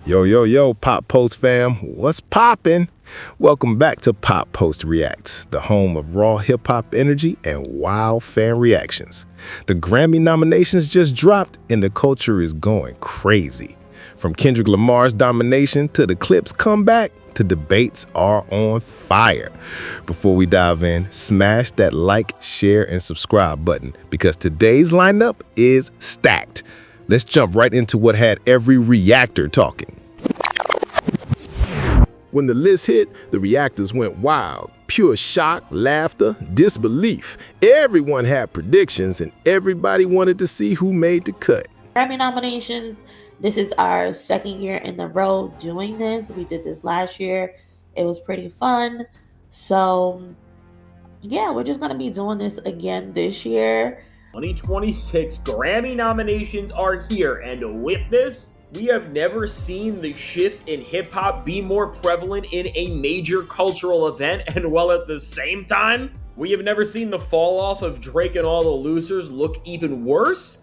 Yo, Pop Pulse fam, what's poppin'? Welcome back to PopPulse Reacts, the home of raw hip hop energy and wild fan reactions. The Grammy nominations just dropped and the culture is going crazy. From Kendrick Lamar's domination to the Clipse comeback, the debates are on fire. Before we dive in, smash that like, share, and subscribe button because today's lineup is stacked. Let's jump right into what had every reactor talking. When the list hit, the reactors went wild. Pure shock, laughter, disbelief. Everyone had predictions and everybody wanted to see who made the cut. Grammy nominations. This is our second year in a row doing this. We did this last year. It was pretty fun. So yeah, we're just going to be doing this again this year. 2026 Grammy nominations are here, and with this, we have never seen the shift in hip-hop be more prevalent in a major cultural event, and while at the same time, we have never seen the fall-off of Drake and all the losers look even worse.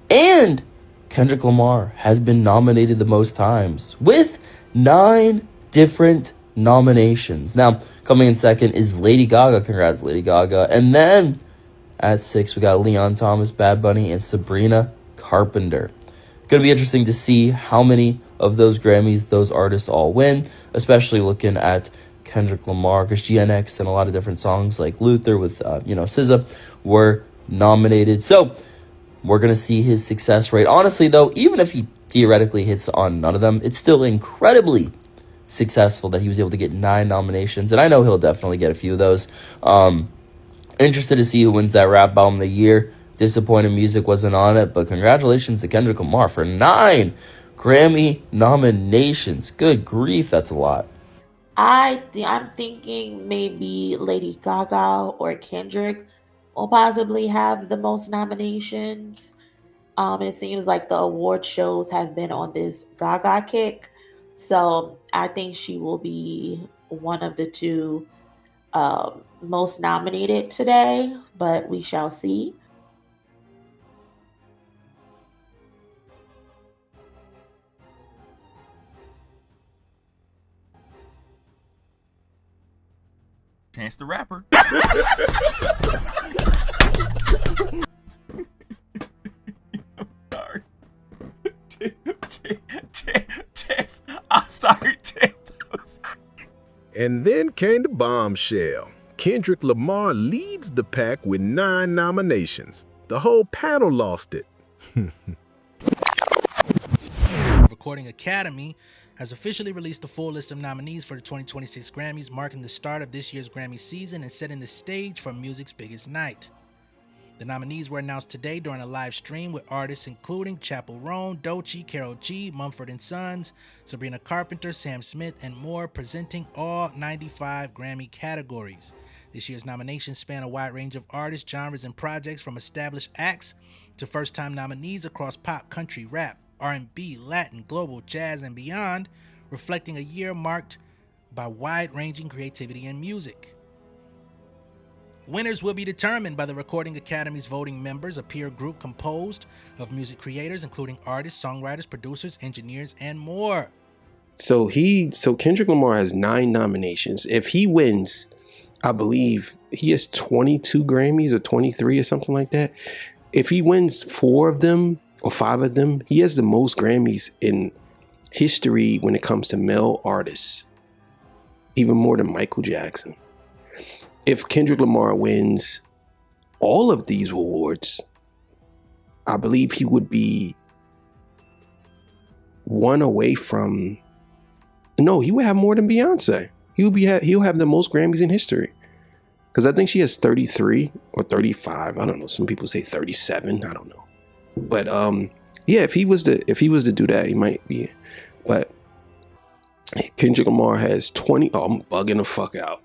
And Kendrick Lamar has been nominated the most times with 9 different nominations. Now, coming in second is Lady Gaga. Congrats, Lady Gaga. And then at 6, we got Leon Thomas, Bad Bunny, and Sabrina Carpenter. Going to be interesting to see how many of those Grammys those artists all win, especially looking at Kendrick Lamar, because GNX and a lot of different songs like Luther with, SZA were nominated. So we're going to see his success rate. Honestly, though, even if he theoretically hits on none of them, it's still incredibly successful that he was able to get 9 nominations. And I know he'll definitely get a few of those. Interested to see who wins that rap album of the year. Disappointed music wasn't on it, but congratulations to Kendrick Lamar for 9 Grammy nominations. Good grief, that's a lot. I'm thinking maybe Lady Gaga or Kendrick will possibly have the most nominations. It seems like the award shows have been on this Gaga kick, so I think she will be one of the two most nominated today, but we shall see. Chance the Rapper. Chance. I'm sorry, Chance. And then came the bombshell. Kendrick Lamar leads the pack with 9 nominations. The whole panel lost it. Recording Academy has officially released the full list of nominees for the 2026 Grammys, marking the start of this year's Grammy season and setting the stage for music's biggest night. The nominees were announced today during a live stream with artists including Chappell Roan, Doechii, Karol G, Mumford & Sons, Sabrina Carpenter, Sam Smith, and more, presenting all 95 Grammy categories. This year's nominations span a wide range of artists, genres, and projects, from established acts to first-time nominees across pop, country, rap, R&B, Latin, global, jazz, and beyond, reflecting a year marked by wide-ranging creativity in music. Winners will be determined by the Recording Academy's voting members, a peer group composed of music creators, including artists, songwriters, producers, engineers, and more. So Kendrick Lamar has 9 nominations. If he wins, I believe he has 22 Grammys or 23 or something like that. If he wins 4 of them or 5 of them, he has the most Grammys in history when it comes to male artists, even more than Michael Jackson. If Kendrick Lamar wins all of these awards, I believe he would be one away from, no, he would have more than Beyonce. He'll have the most Grammys in history. Because I think she has 33 or 35. I don't know. Some people say 37. I don't know. But yeah, if he was to do that, he might be. But Kendrick Lamar has 20. Oh, I'm bugging the fuck out.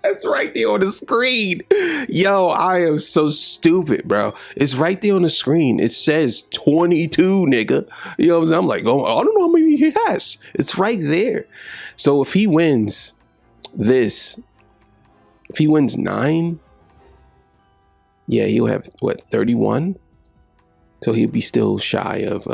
That's right there on the screen. Yo, I am so stupid, bro. It's right there on the screen. It says 22, nigga. You know what I'm saying? I'm like, oh, I don't know how many he has. It's right there. So if he wins this, if he wins 9, yeah, he'll have, what, 31? So he'll be still shy of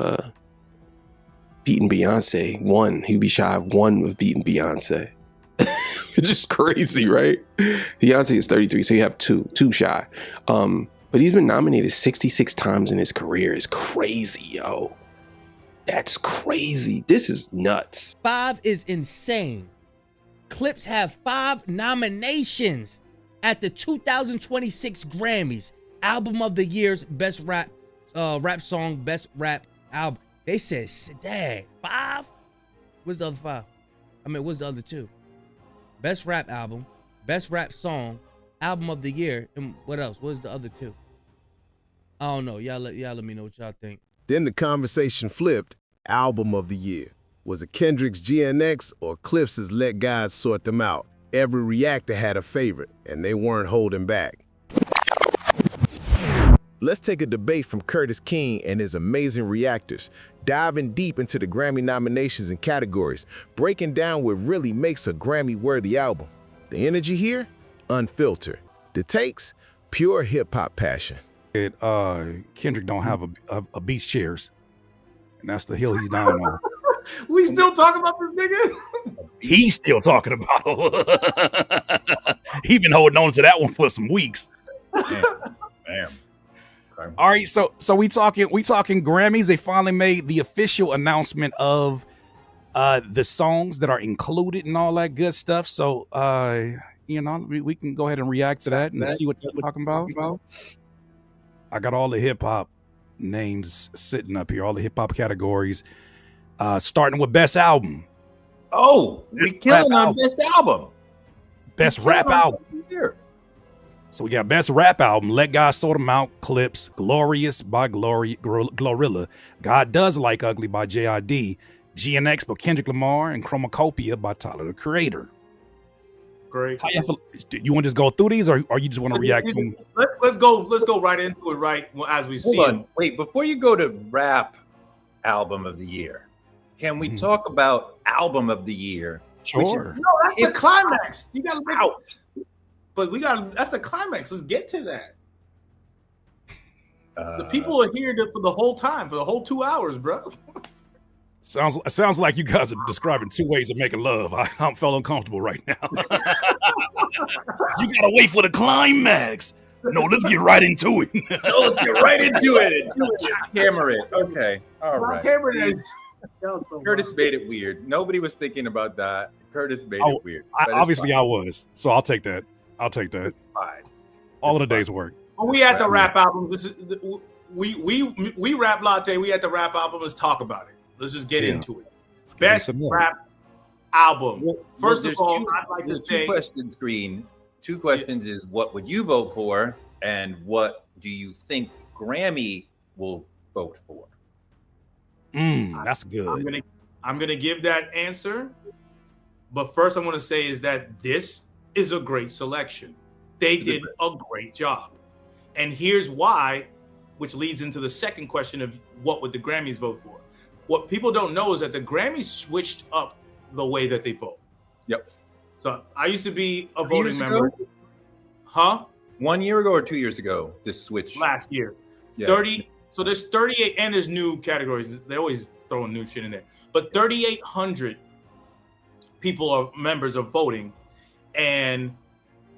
beating Beyonce. One, he'd be shy of one of beating Beyonce. It's just crazy, right? Beyonce is 33, so you have two shy. But he's been nominated 66 times in his career. It's crazy, yo. That's crazy. This is nuts. 5 is insane. Clipse have 5 nominations at the 2026 Grammys. Album of the Year's Best Rap Song, Best Rap Album. They said, dang, 5? What's the other 5? I mean, what's the other 2? Best Rap Album, Best Rap Song, Album of the Year, and what else? What's the other 2? I don't know. Y'all let me know what y'all think. Then the conversation flipped. Album of the year. Was it Kendrick's GNX or Clipse's Let God Sort Them Out? Every reactor had a favorite, and they weren't holding back. Let's take a debate from Curtis King and his amazing reactors, diving deep into the Grammy nominations and categories, breaking down what really makes a Grammy-worthy album. The energy here? Unfiltered. The takes? Pure hip-hop passion. Kendrick don't have a beach chairs, and that's the hill he's dying on. We still talking about this nigga? He's still talking about. He been holding on to that one for some weeks. Damn. Okay. All right, so we talking Grammys. They finally made the official announcement of the songs that are included and all that good stuff. So we can go ahead and react to that and see what they're talking about. I got all the hip hop names sitting up here, all the hip hop categories, starting with best album. Oh, we killing on best album. Best rap album. So we got best rap album, Let God Sort Them Out, Clipse, Glorious by Glorilla, God Does Like Ugly by J.I.D., GNX by Kendrick Lamar, and Chromacopia by Tyler, the Creator. Great. How you want to just go through these, or you just want to react to them? Let's go right into it right as we see. Hold on, wait. Before you go to rap album of the year, can we talk about album of the year? Sure. No, that's the climax. You got to make out. But that's the climax. Let's get to that. The people are here for the whole time, for the whole 2 hours, bro. Sounds like you guys are describing two ways of making love. I'm feeling uncomfortable right now. You gotta wait for the climax. No, let's get right into it. Let's get right into it. Hammer it. Okay. All right. Hammer it. Curtis made it weird. Nobody was thinking about that. Curtis made it weird. Obviously, I was. So I'll take that. It's fine. All of the day's work. When we at the rap album, this is we rap latte. We at the rap album. Let's talk about it. Let's just get into it. Best rap album. Well, First of all, I'd like to say 2 questions, Green. 2 questions is what would you vote for, and what do you think Grammy will vote for? That's good. I'm gonna give that answer, but first I want to say is that this is a great selection. They did a great job, and here's why, which leads into the second question of what would the Grammys vote for. What people don't know is that the Grammys switched up the way that they vote. Yep. So I used to be a voting member. 1 year ago or 2 years ago, this switch? Last year. Yeah. 30. So there's 38, and there's new categories. They always throwing new shit in there. But 3,800 people are members of voting, and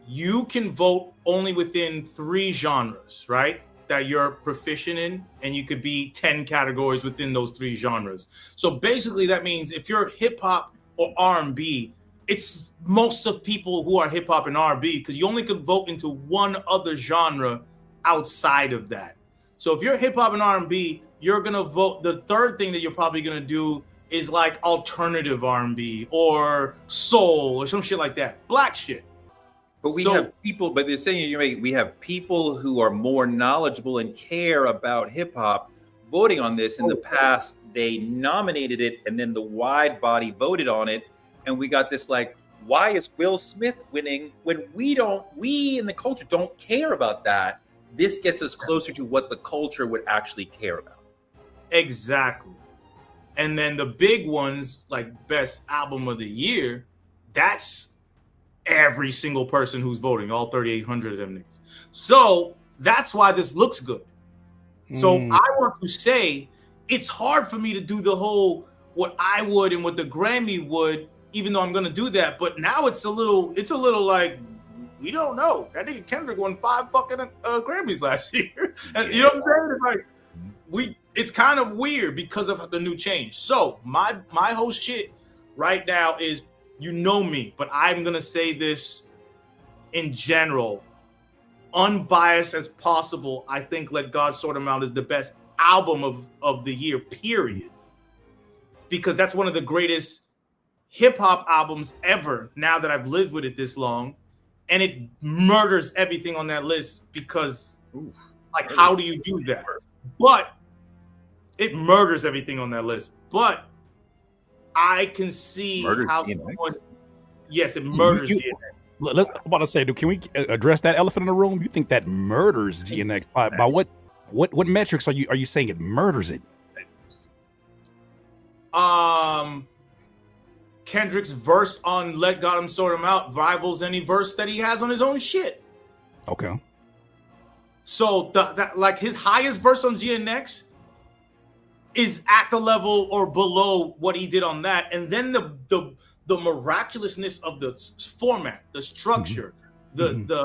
you can vote only within 3 genres, right? That you're proficient in, and you could be 10 categories within those 3 genres. So basically that means if you're hip hop or R&B, it's most of people who are hip hop and R&B, because you only could vote into one other genre outside of that. So if you're hip hop and R&B, you're going to vote. The third thing that you're probably going to do is like alternative R&B or soul or some shit like that. Black shit. But we have people, but they're saying we have people who are more knowledgeable and care about hip hop voting on this. In the past, they nominated it, and then the wide body voted on it. And we got this like, why is Will Smith winning when we in the culture don't care about that? This gets us closer to what the culture would actually care about. Exactly. And then the big ones, like best album of the year, that's every single person who's voting, all 3,800 of them niggas. So that's why this looks good. So I want to say it's hard for me to do the whole, what I would and what the Grammy would, even though I'm gonna do that. But now it's a little like, we don't know. That nigga Kendrick won 5 fucking Grammys last year. And you know what I'm saying? It's like it's kind of weird because of the new change. So my whole shit right now is, you know me, but I'm gonna say this in general, unbiased as possible. I think Let God Sort Him Out is the best album of the year, period. Because that's one of the greatest hip hop albums ever, now that I've lived with it this long. And it murders everything on that list because, how do you do that? But it murders everything on that list. But I can see how someone, yes, it murders GNX. I'm about to say, can we address that elephant in the room? You think that murders GNX by what metrics are you saying it murders it? Kendrick's verse on Let God Sort Him Out rivals any verse that he has on his own shit. Okay. So that like his highest verse on GNX is at the level or below what he did on that. And then the miraculousness of the format, the structure, the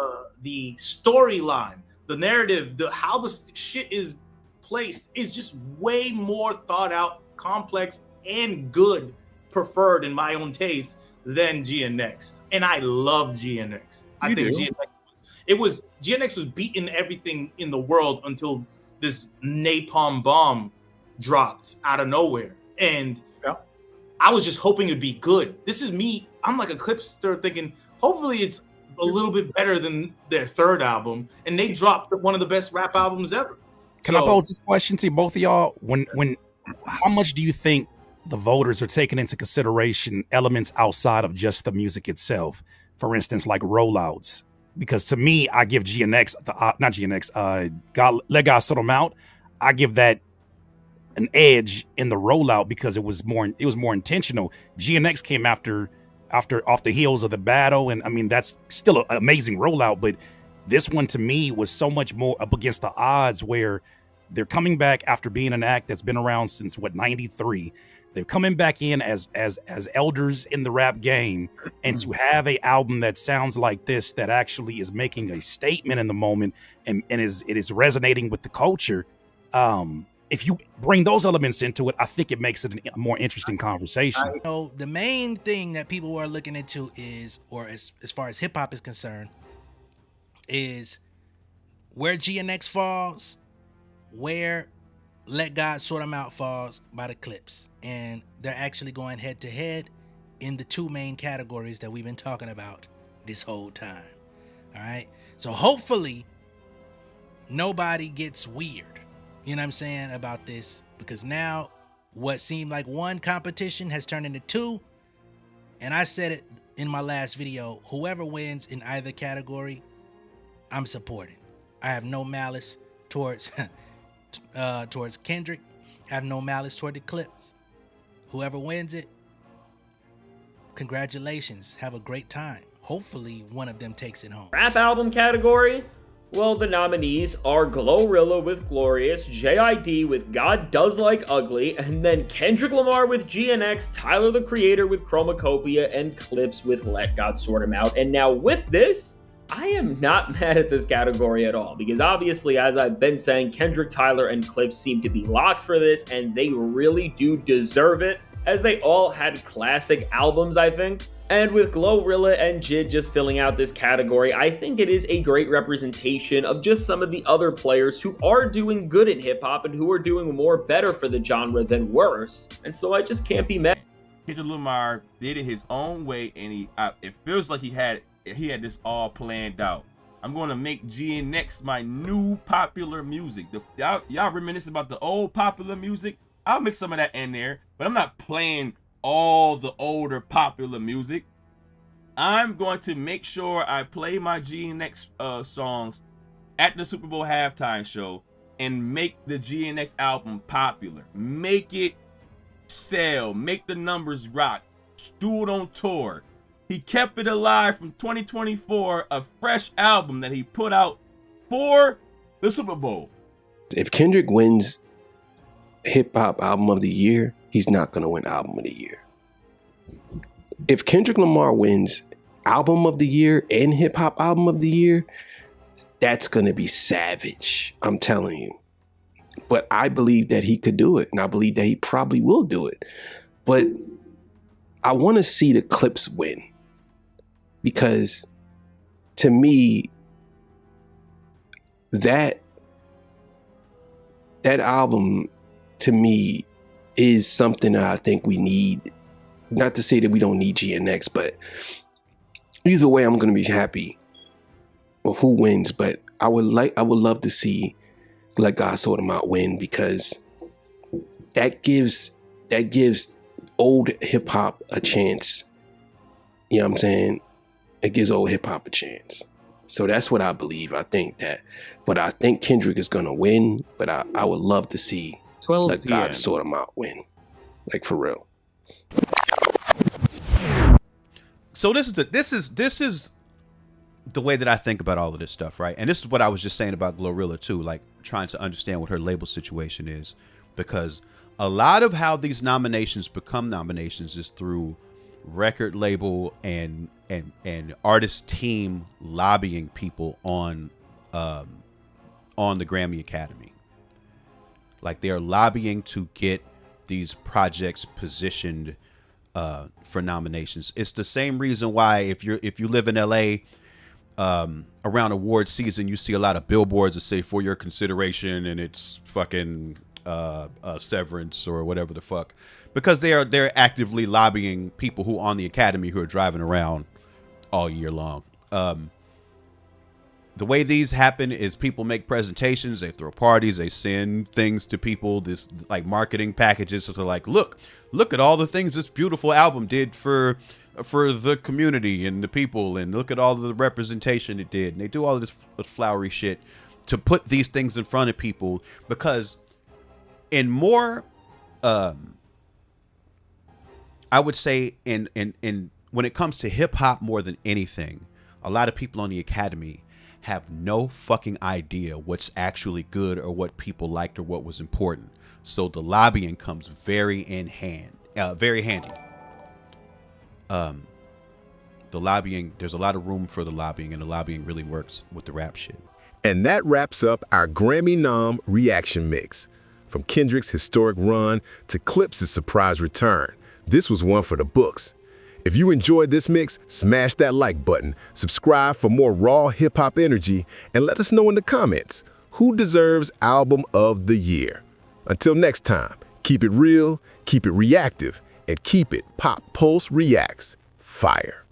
storyline, the narrative, how the shit is placed is just way more thought out, complex, and good, preferred in my own taste than GNX. And I love GNX. I think GNX was beating everything in the world until this napalm bomb dropped out of nowhere. And I was just hoping it'd be good. This is me. I'm like a Clipster thinking, hopefully it's a little bit better than their third album. And they dropped one of the best rap albums ever. Can I pose this question to both of y'all? How much do you think the voters are taking into consideration elements outside of just the music itself? For instance, like rollouts. Because to me, I give GNX, Let God Sort Him Out, I give that an edge in the rollout because it was more intentional. GNX came off the heels of the battle, and I mean that's still an amazing rollout, but this one to me was so much more up against the odds, where they're coming back after being an act that's been around since 93. They're coming back in as elders in the rap game, and to have a album that sounds like this, that actually is making a statement in the moment and it is resonating with the culture. If you bring those elements into it, I think it makes it a more interesting conversation. So the main thing that people are looking into is, or as far as hip hop is concerned, is where GNX falls, where Let God Sort Him Out falls by the Clipse. And they're actually going head to head in the two main categories that we've been talking about this whole time. All right. So hopefully nobody gets weird, you know what I'm saying, about this, because now what seemed like one competition has turned into two. And I said it in my last video, whoever wins in either category, I'm supporting. I have no malice towards Kendrick. I have no malice toward the Clipse. Whoever wins it, congratulations. Have a great time. Hopefully one of them takes it home. Rap album category? Well, the nominees are Glorilla with Glorious, JID with God Does Like Ugly, and then Kendrick Lamar with GNX, Tyler the Creator with Chromacopia, and Clipse with Let God Sort Him Out. And now with this, I am not mad at this category at all, because obviously, as I've been saying, Kendrick, Tyler, and Clipse seem to be locks for this, and they really do deserve it, as they all had classic albums, I think. And with Glorilla and Jid just filling out this category, I think it is a great representation of just some of the other players who are doing good in hip-hop and who are doing more better for the genre than worse. And so I just can't be mad. Kendrick Lamar did it his own way, and it feels like he had this all planned out. I'm going to make GNX my new popular music. Y'all reminisce about the old popular music? I'll mix some of that in there, but I'm not playing all the older popular music. I'm going to make sure I play my GNX songs at the Super Bowl halftime show and make the GNX album popular. Make it sell. Make the numbers rock. Do it on tour. He kept it alive from 2024, a fresh album that he put out for the Super Bowl. If Kendrick wins Hip Hop Album of the Year, he's not going to win album of the year. If Kendrick Lamar wins album of the year and hip hop album of the year, that's going to be savage. I'm telling you. But I believe that he could do it, and I believe that he probably will do it. But I want to see the Clipse win, because to me, that album to me is something that I think we need. Not to say that we don't need GNX, but either way, I'm going to be happy with who wins. But I would love to see Let God Sort Him Out win, because that gives old hip hop a chance. You know what I'm saying? It gives old hip hop a chance. So that's what I believe. I think Kendrick is gonna win, but I would love to see Let God Sort Him Out win. Like, for real. So this is the way that I think about all of this stuff, right? And this is what I was just saying about Glorilla too, like trying to understand what her label situation is, because a lot of how these nominations become nominations is through record label and artist team lobbying people on the Grammy Academy. Like, they are lobbying to get these projects positioned for nominations. It's the same reason why if you live in LA, around award season, you see a lot of billboards that say for your consideration, and it's fucking Severance or whatever the fuck, because they're actively lobbying people who on the Academy who are driving around all year long. The way these happen is people make presentations, they throw parties, they send things to people, this like marketing packages. So they're like, look at all the things this beautiful album did for the community and the people, and look at all the representation it did. And they do all this flowery shit to put these things in front of people, because in more, I would say in when it comes to hip hop more than anything, a lot of people on the Academy have no fucking idea what's actually good or what people liked or what was important. So the lobbying comes very handy. The lobbying, there's a lot of room for the lobbying, and the lobbying really works with the rap shit. And that wraps up our Grammy nom reaction mix. From Kendrick's historic run to Clipse's surprise return, this was one for the books. If you enjoyed this mix, smash that like button, subscribe for more raw hip-hop energy, and let us know in the comments who deserves Album of the Year. Until next time, keep it real, keep it reactive, and keep it PopPulse Reacts. Fire.